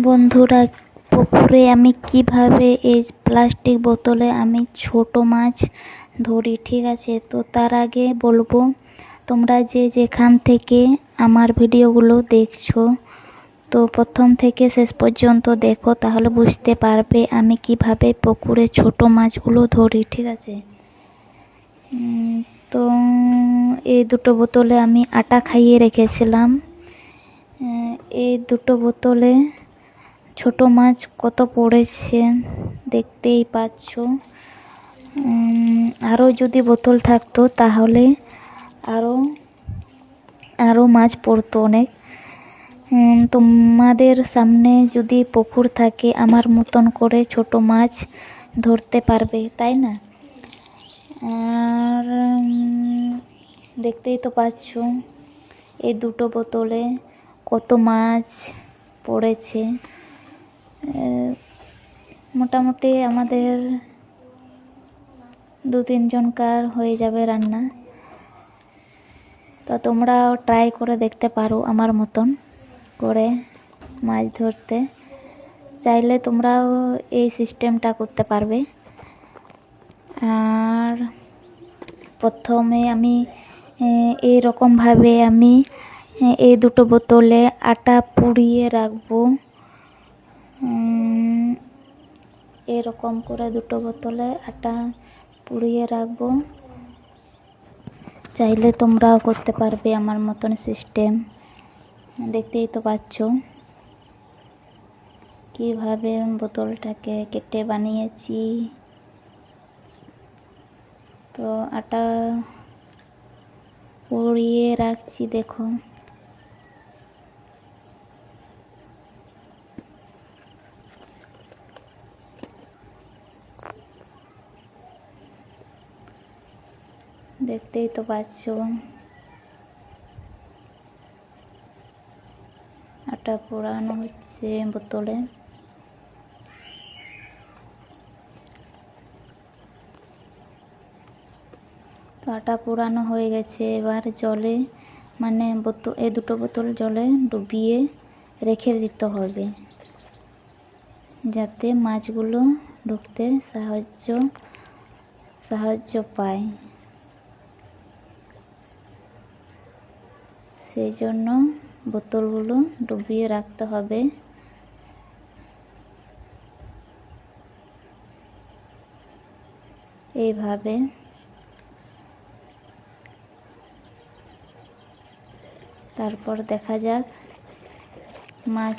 বন্ধুরা, পুকুরে আমি কিভাবে এই প্লাস্টিক বোতলে আমি ছোট মাছ ধরি, ঠিক আছে? তো তার আগে বলবো, তোমরা যে যেখান থেকে আমার ভিডিওগুলো দেখছো, তো প্রথম থেকে শেষ পর্যন্ত দেখো, তাহলে বুঝতে পারবে আমি কিভাবে পুকুরে ছোট মাছগুলো ধরি, ঠিক আছে? তো এই দুটো বোতলে আমি আটা খাইয়ে রেখেছিলাম। এই দুটো বোতলে ছোট মাছ কত পড়েছে দেখতেই পাচ্ছ। আরও যদি বোতল থাকতো তাহলে আরও মাছ পড়তো অনেক। তোমাদের সামনে যদি পুকুর থাকে, আমার মতন করে ছোট মাছ ধরতে পারবে, তাই না? আর দেখতেই তো পাচ্ছ এই দুটো বোতলে কত মাছ পড়েছে। মোটামুটি আমাদের 2-3 জনকার হয়ে যাবে রান্না। তো তোমরাও ট্রাই করে দেখতে পারো আমার মতন করে মাছ ধরতে। চাইলে তোমরাও এই সিস্টেমটা করতে পারবে। আর প্রথমে আমি এইরকমভাবে আমি এই দুটো বোতলে আটা পুড়িয়ে রাখবো। এরকম করে দুটো বোতলে আটা পুড়িয়ে রাখবো। চাইলে তোমরাও করতে পারবে আমার মতন সিস্টেম। দেখতেই তো পাচ্ছ কিভাবে বোতলটাকে কেটে বানিয়েছি। তো আটা পুড়িয়ে রাখছি, দেখো। দেখতেই তো পাচ্ছ আটা পোড়ানো হচ্ছে বোতলে। তো আটা পোড়ানো হয়ে গেছে। এবার জলে এই দুটো বোতল জলে ডুবিয়ে রেখে দিতে হবে, যাতে মাছগুলো ঢুকতে সাহায্য পায়। সেই জন্য বোতলগুলো ডুবিয়ে রাখতে হবে। এইভাবে তারপর দেখা যাক মাছ